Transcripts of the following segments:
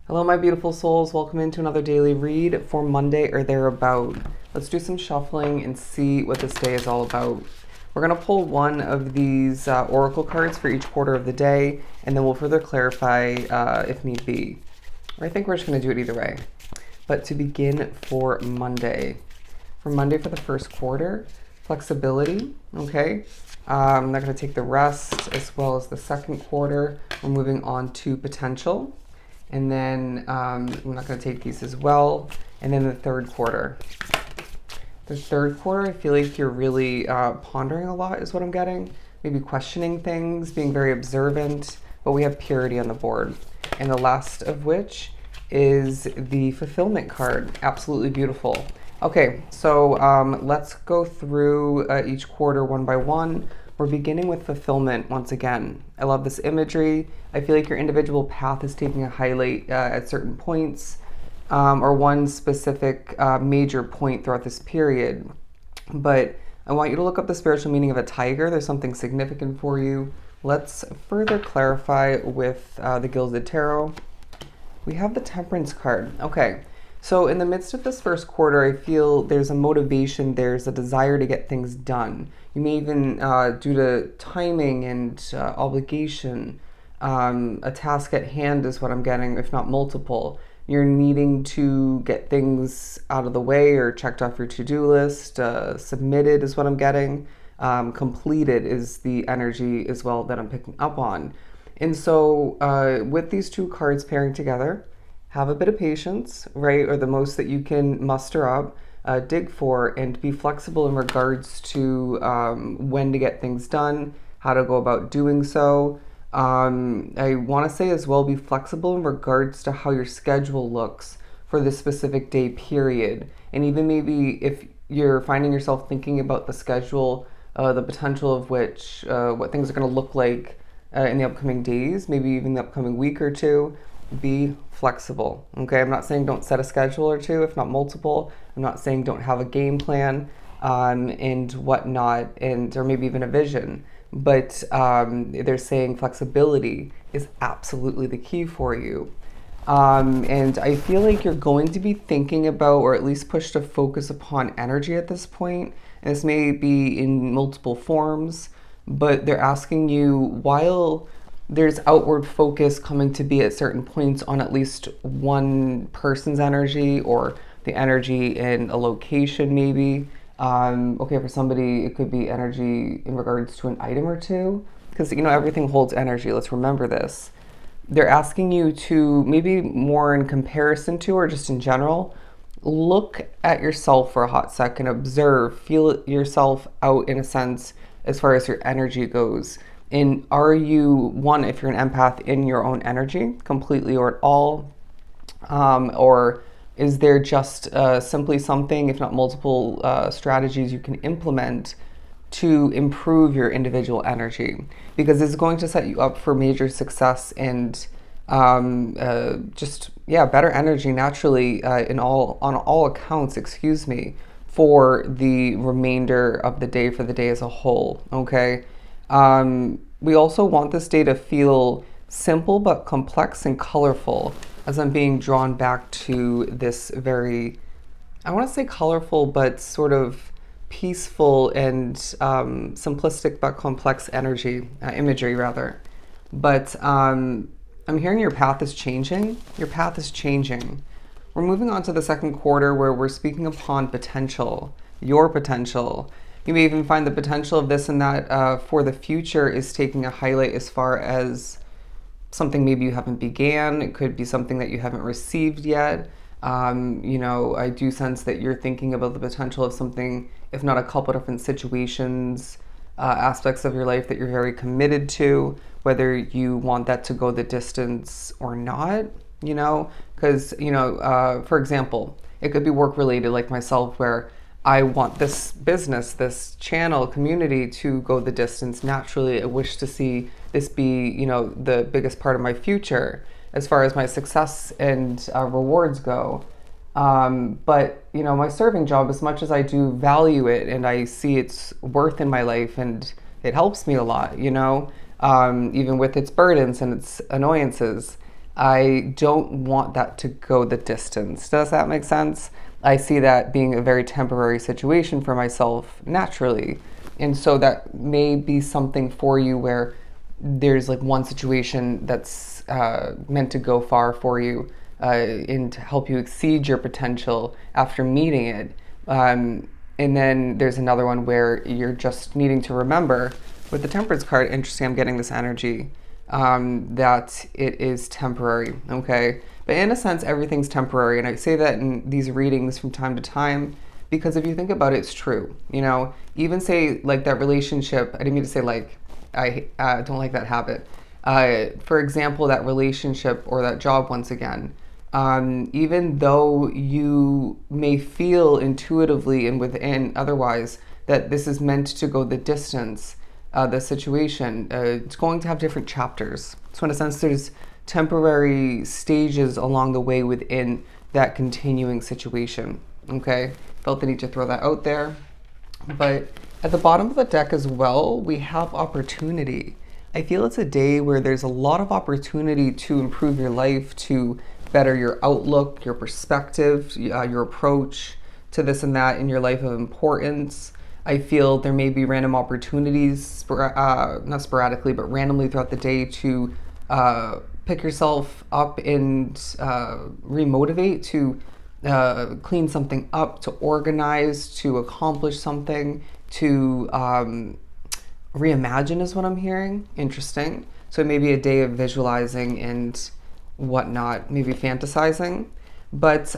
Hello, my beautiful souls. Welcome into another daily read for Monday or thereabout. Let's do some shuffling and see what this day is all about. We're going to pull one of these oracle cards for each quarter of the day, and then we'll further clarify if need be. Or I think we're just going to do it either way. But to begin for Monday for the first quarter, flexibility, okay? I'm not going to take the rest as well as the second quarter. We're moving on to potential. And then I'm not going to take these as well. And then the third quarter. The third quarter, I feel like you're really pondering a lot is what I'm getting. Maybe questioning things, being very observant. But we have purity on the board. And the last of which is the fulfillment card. Absolutely beautiful. Okay, so let's go through each quarter one by one. We're beginning with fulfillment once again. I love this imagery. I feel like your individual path is taking a highlight at certain points or one specific major point throughout this period. But I want you to look up the spiritual meaning of a tiger. There's something significant for you. Let's further clarify with the Gilded Tarot. We have the Temperance card. Okay. So in the midst of this first quarter, I feel there's a motivation, there's a desire to get things done. You may even, due to timing and obligation, a task at hand is what I'm getting, if not multiple. You're needing to get things out of the way or checked off your to-do list, submitted is what I'm getting. Completed is the energy as well that I'm picking up on. And so with these two cards pairing together, have a bit of patience, right? Or the most that you can muster up, dig for, and be flexible in regards to when to get things done, how to go about doing so. I want to say as well, be flexible in regards to how your schedule looks for this specific day period. And even maybe if you're finding yourself thinking about the schedule, the potential of which, what things are going to look like in the upcoming days, maybe even the upcoming week or two, be flexible. Okay, I'm not saying don't set a schedule or two, if not multiple. I'm not saying don't have a game plan and whatnot, and or maybe even a vision. But they're saying flexibility is absolutely the key for you. And I feel like you're going to be thinking about, or at least push to focus upon energy at this point. And this may be in multiple forms, but they're asking you, while there's outward focus coming to be at certain points on at least one person's energy or the energy in a location maybe. Okay, for somebody, it could be energy in regards to an item or two, because, you know, everything holds energy. Let's remember this. They're asking you to, maybe more in comparison to or just in general, look at yourself for a hot second, observe, feel yourself out in a sense as far as your energy goes. And are you, one, if you're an empath, in your own energy completely or at all? Or is there just simply something, if not multiple strategies you can implement to improve your individual energy? Because this is going to set you up for major success and better energy naturally on all accounts, for the remainder of the day, for the day as a whole, okay? We also want this day to feel simple but complex and colorful, as I'm being drawn back to this very, I want to say colorful, but sort of peaceful and simplistic but complex imagery rather. But I'm hearing your path is changing. Your path is changing. We're moving on to the second quarter where we're speaking upon potential, your potential. You may even find the potential of this and that for the future is taking a highlight as far as something maybe you haven't began. It could be something that you haven't received yet. I do sense that you're thinking about the potential of something, if not a couple different situations, aspects of your life that you're very committed to, whether you want that to go the distance or not, because, for example, it could be work related like myself where I want this business, this channel, community to go the distance. Naturally, I wish to see this be, the biggest part of my future as far as my success and rewards go. But, my serving job, as much as I do value it and I see its worth in my life and it helps me a lot, even with its burdens and its annoyances, I don't want that to go the distance. Does that make sense? I see that being a very temporary situation for myself naturally. And so that may be something for you where there's like one situation that's meant to go far for you and to help you exceed your potential after meeting it. And then there's another one where you're just needing to remember with the Temperance card. Interesting, I'm getting this energy that it is temporary, okay? But in a sense, everything's temporary. And I say that in these readings from time to time because if you think about it, it's true. You know, even say like that relationship, I didn't mean to say like, I don't like that habit. For example, that relationship or that job, once again, even though you may feel intuitively and within otherwise that this is meant to go the distance, the situation, it's going to have different chapters. So in a sense, there's temporary stages along the way within that continuing situation. Okay, felt the need to throw that out there. But at the bottom of the deck as well, we have opportunity. I feel it's a day where there's a lot of opportunity to improve your life, to better your outlook, your perspective, your approach to this and that in your life of importance. I feel there may be random opportunities, not sporadically, but randomly throughout the day to pick yourself up and remotivate, to clean something up, to organize, to accomplish something, to reimagine is what I'm hearing. Interesting. So maybe a day of visualizing and whatnot, maybe fantasizing. But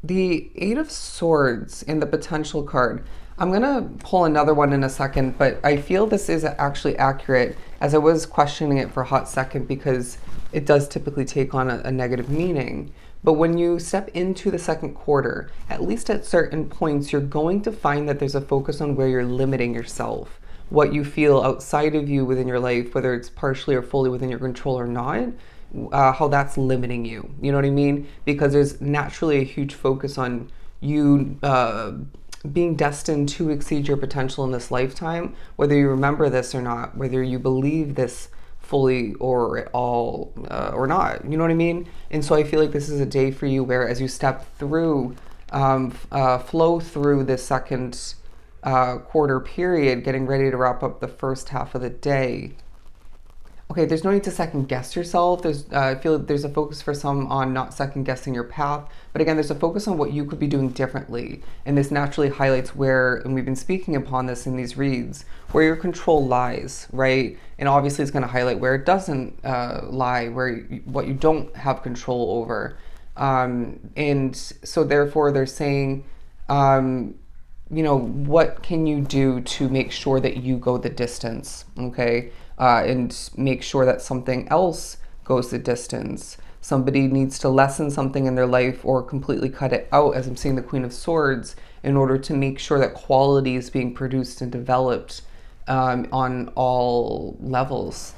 the Eight of Swords in the potential card, I'm going to pull another one in a second, but I feel this is actually accurate as I was questioning it for a hot second because it does typically take on a negative meaning. But when you step into the second quarter, at least at certain points, you're going to find that there's a focus on where you're limiting yourself, what you feel outside of you within your life, whether it's partially or fully within your control or not, how that's limiting you. You know what I mean? Because there's naturally a huge focus on you being destined to exceed your potential in this lifetime, whether you remember this or not, whether you believe this fully or at all or not. You know what I mean? And so I feel like this is a day for you where as you step through, flow through this second quarter period, getting ready to wrap up the first half of the day. Okay, there's no need to second guess yourself. I feel like there's a focus for some on not second guessing your path. But again, there's a focus on what you could be doing differently. And this naturally highlights where, and we've been speaking upon this in these reads, where your control lies, right? And obviously it's going to highlight where it doesn't lie, what you don't have control over. And so therefore they're saying, you know, what can you do to make sure that you go the distance, okay? And make sure that something else goes the distance. Somebody needs to lessen something in their life or completely cut it out, as I'm seeing the Queen of Swords, in order to make sure that quality is being produced and developed on all levels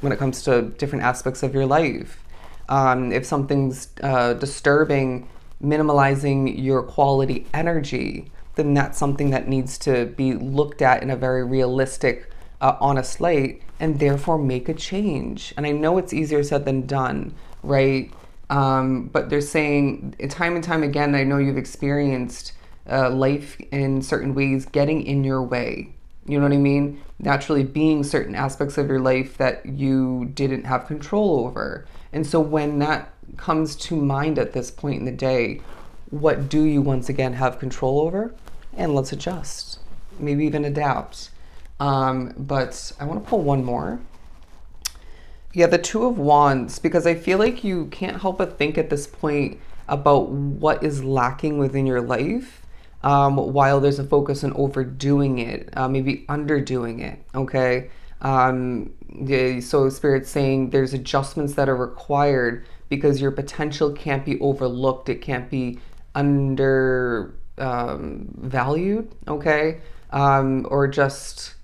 when it comes to different aspects of your life. If something's disturbing, minimalizing your quality energy, then that's something that needs to be looked at in a very realistic, honest light, and therefore make a change. And I know it's easier said than done, right? But they're saying time and time again, I know you've experienced life in certain ways getting in your way. You know what I mean? Naturally being certain aspects of your life that you didn't have control over. And so when that comes to mind at this point in the day, what do you once again have control over? And let's adjust, maybe even adapt. But I want to pull one more. Yeah, the Two of Wands, because I feel like you can't help but think at this point about what is lacking within your life, while there's a focus on overdoing it, maybe underdoing it, okay? So Spirit's saying there's adjustments that are required because your potential can't be overlooked. It can't be valued, okay? Or just,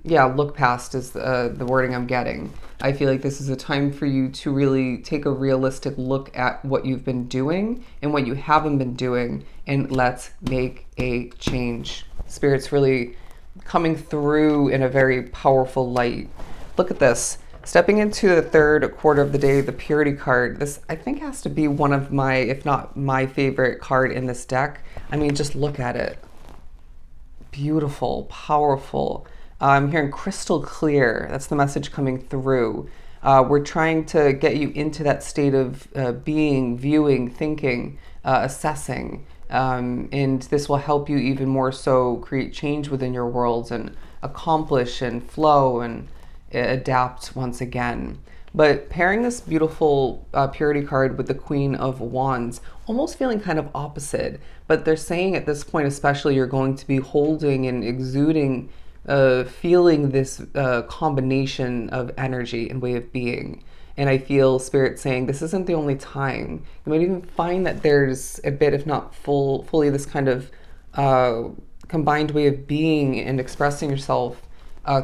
yeah, look past is the wording I'm getting. I feel like this is a time for you to really take a realistic look at what you've been doing and what you haven't been doing, and let's make a change. Spirit's really coming through in a very powerful light. Look at this. Stepping into the third quarter of the day, the Purity card, this I think has to be one of my, if not my favorite card in this deck. I mean, just look at it. Beautiful, powerful. I'm hearing crystal clear. That's the message coming through. We're trying to get you into that state of being, viewing, thinking, assessing. And this will help you even more so create change within your worlds and accomplish and flow and adapt once again. But pairing this beautiful Purity card with the Queen of Wands, almost feeling kind of opposite. But they're saying at this point, especially, you're going to be holding and exuding, feeling this combination of energy and way of being. And I feel Spirit saying this isn't the only time. You might even find that there's a bit, if not fully, this kind of combined way of being and expressing yourself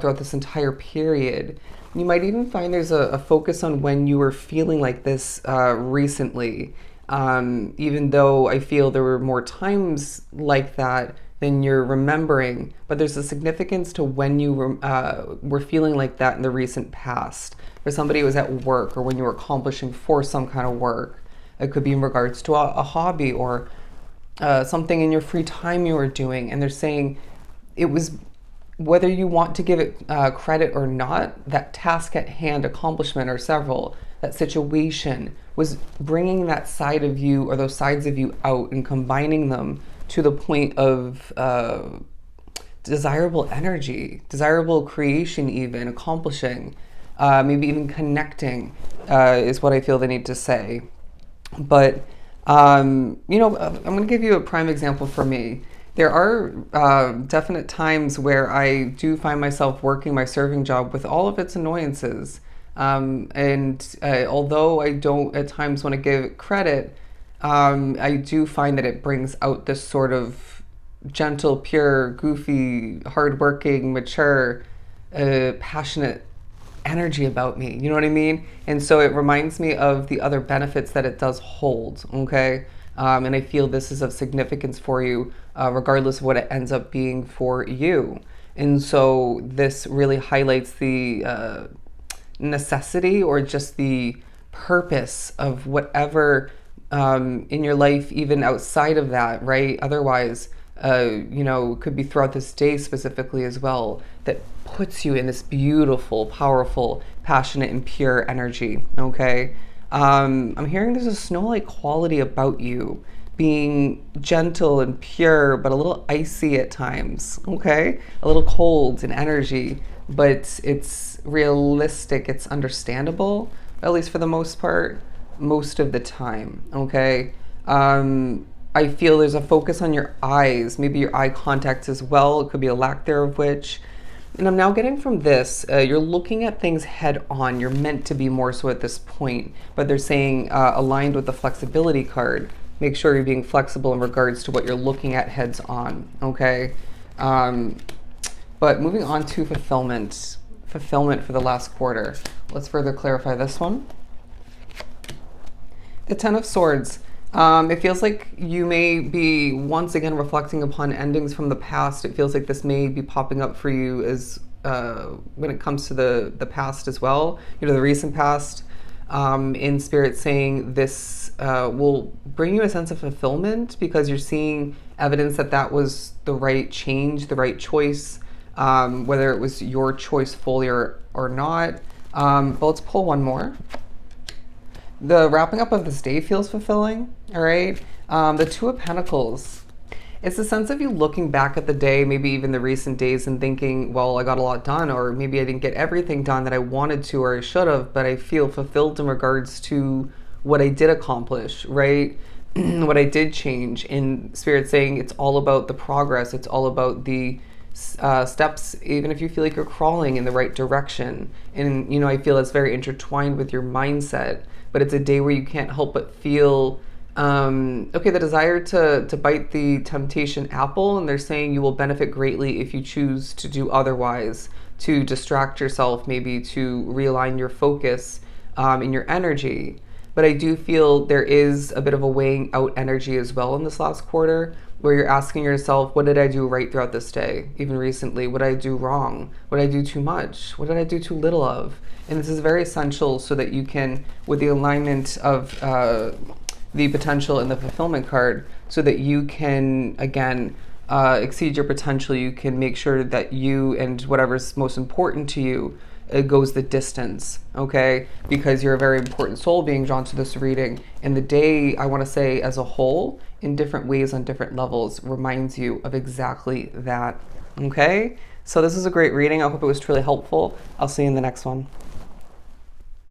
throughout this entire period. You might even find there's a focus on when you were feeling like this recently, even though I feel there were more times like that than you're remembering, but there's a significance to when you were feeling like that in the recent past. For somebody who was at work or when you were accomplishing for some kind of work. It could be in regards to a hobby or something in your free time you were doing, and they're saying it was, whether you want to give it credit or not, that task at hand, accomplishment or several, that situation was bringing that side of you or those sides of you out and combining them to the point of desirable energy, desirable creation, even accomplishing, maybe even connecting is what I feel the need to say. But, I'm going to give you a prime example for me. There are definite times where I do find myself working my serving job with all of its annoyances. And although I don't at times want to give it credit, I do find that it brings out this sort of gentle, pure, goofy, hardworking, mature, passionate energy about me. You know what I mean? And so it reminds me of the other benefits that it does hold, okay? And I feel this is of significance for you, regardless of what it ends up being for you. And so this really highlights the necessity or just the purpose of whatever in your life, even outside of that, right? Otherwise, could be throughout this day specifically as well, that puts you in this beautiful, powerful, passionate, and pure energy, okay? I'm hearing there's a snow-like quality about you, being gentle and pure, but a little icy at times, okay? A little cold in energy, but it's realistic, it's understandable, at least for the most part, most of the time, okay? I feel there's a focus on your eyes, maybe your eye contact as well. It could be a lack thereof which. And I'm now getting from this, you're looking at things head on. You're meant to be more so at this point, but they're saying aligned with the flexibility card. Make sure you're being flexible in regards to what you're looking at heads on, okay? But moving on to fulfillment for the last quarter. Let's further clarify this one. The Ten of Swords. It feels like you may be once again reflecting upon endings from the past. It feels like this may be popping up for you as when it comes to the past as well, the recent past. In Spirit saying this will bring you a sense of fulfillment because you're seeing evidence that that was the right change, the right choice, whether it was your choice fully or not. But let's pull one more. The wrapping up of this day feels fulfilling, all right? The Two of Pentacles. It's the sense of you looking back at the day, maybe even the recent days, and thinking, well, I got a lot done, or maybe I didn't get everything done that I wanted to or I should have, but I feel fulfilled in regards to what I did accomplish, right? What I did change. In Spirit saying it's all about the progress. It's all about the steps, even if you feel like you're crawling in the right direction. And, I feel it's very intertwined with your mindset. But it's a day where you can't help but feel, the desire to bite the temptation apple, and they're saying you will benefit greatly if you choose to do otherwise, to distract yourself, maybe to realign your focus in your energy. But I do feel there is a bit of a weighing out energy as well in this last quarter. where you're asking yourself, what did I do right throughout this day? Even recently, what did I do wrong? What did I do too much? What did I do too little of? And this is very essential so that you can, with the alignment of the potential and the fulfillment card, so that you can, again, exceed your potential. You can make sure that you and whatever's most important to you, it goes the distance, okay? Because you're a very important soul being drawn to this reading. And the day, I want to say as a whole, in different ways on different levels, reminds you of exactly that, okay? So this is a great reading. I hope it was truly helpful. I'll see you in the next one.